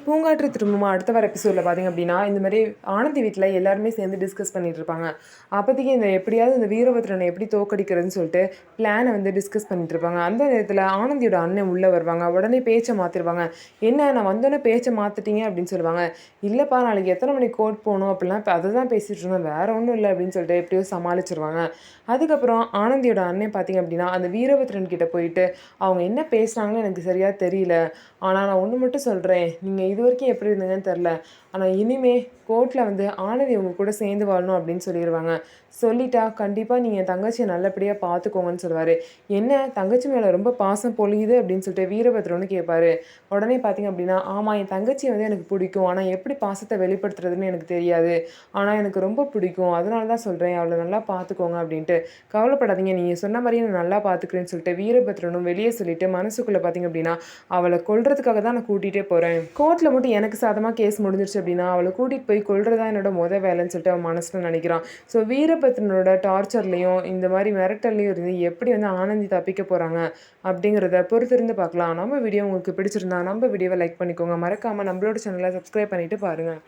பூங்காற்று திரும்புமா அடுத்த வர எபிசோடில் பார்த்திங்க அப்படின்னா, இந்த மாதிரி ஆனந்தி வீட்டில் எல்லாருமே சேர்ந்து டிஸ்கஸ் பண்ணிட்டு இருப்பாங்க. அப்போதைக்கு எப்படியாவது இந்த வீரபத்ரனை எப்படி தோக்கடிக்கிறதுன்னு சொல்லிட்டு பிளானை டிஸ்கஸ் பண்ணிட்டு இருப்பாங்க. அந்த நேரத்தில் ஆனந்தியோட அண்ணன் உள்ளே வருவாங்க. உடனே பேச்சை மாற்றிடுவாங்க. என்ன நான் வந்தோடனே பேச்சை மாற்றிட்டீங்க அப்படின்னு சொல்லுவாங்க. இல்லைப்பா, நாளைக்கு எத்தனை மணிக்கு கோர்ட் போகணும் அப்படிலாம் இப்போ அதை தான் பேசிகிட்டு இருந்தோம், வேற ஒன்றும் இல்லை அப்படின்னு சொல்லிட்டு எப்படியோ சமாளிச்சிருவாங்க. அதுக்கப்புறம் ஆனந்தியோட அண்ணன் பார்த்திங்க அப்படின்னா, அந்த வீரபத்ரன் கிட்ட போயிட்டு அவங்க என்ன பேசுனாங்கன்னு எனக்கு சரியாக தெரியல, ஆனால் நான் ஒன்று மட்டும் சொல்கிறேன், நீங்கள் இது வரைக்கும் எப்படி இருந்தீங்கன்னு தெரில, ஆனால் இனிமே கோர்ட்டில் ஆனந்தி உங்க கூட சேர்ந்து வாழணும் அப்படின்னு சொல்லிடுவாங்க. சொல்லிட்டா கண்டிப்பாக நீங்கள் என் தங்கச்சியை நல்லபடியாக பார்த்துக்கோங்கன்னு சொல்லுவார். என்ன தங்கச்சி மேலே ரொம்ப பாசம் பொழியுது அப்படின்னு சொல்லிட்டு வீரபத்ரன்னு கேட்பாரு. உடனே பார்த்தீங்க அப்படின்னா, ஆமாம் என் தங்கச்சியை எனக்கு பிடிக்கும், ஆனால் எப்படி பாசத்தை வெளிப்படுத்துறதுன்னு எனக்கு தெரியாது, ஆனால் எனக்கு ரொம்ப பிடிக்கும், அதனால தான் சொல்கிறேன் அவளை நல்லா பார்த்துக்கோங்க அப்படின்ட்டு. கவலைப்படாதீங்க, நீங்கள் சொன்ன மாதிரியே நான் நல்லா பார்த்துக்கிறேன்னு சொல்லிட்டு வீரபத்ரனும் வெளியே சொல்லிட்டு மனசுக்குள்ளே பார்த்தீங்க அப்படின்னா, அவளை கொல்றதுக்காக தான் நான் கூட்டிகிட்டே போகிறேன், கோர்ட்டில் மட்டும் எனக்கு சாதமாக கேஸ் முடிஞ்சிருச்சு அப்படின்னா அவளை கூட்டிகிட்டு போய் கொல்றதா என்னோட வேலைன்னு சொல்லிட்டு அவன் மனசில் நினைக்கிறான். ஸோ வீரபத்ரனோட டார்ச்சர்லையும் இந்த மாதிரி மிரட்டல்லையும் இருந்து எப்படி ஆனந்தி தப்பிக்க போகிறாங்க அப்படிங்கிறத பொறுத்திருந்து பார்க்கலாம். நம்ம வீடியோ உங்களுக்கு பிடிச்சிருந்தா நம்ம வீடியோவை லைக் பண்ணிக்கோங்க, மறக்காமல் நம்மளோட சேனலை சப்ஸ்கிரைப் பண்ணிவிட்டு பாருங்கள்.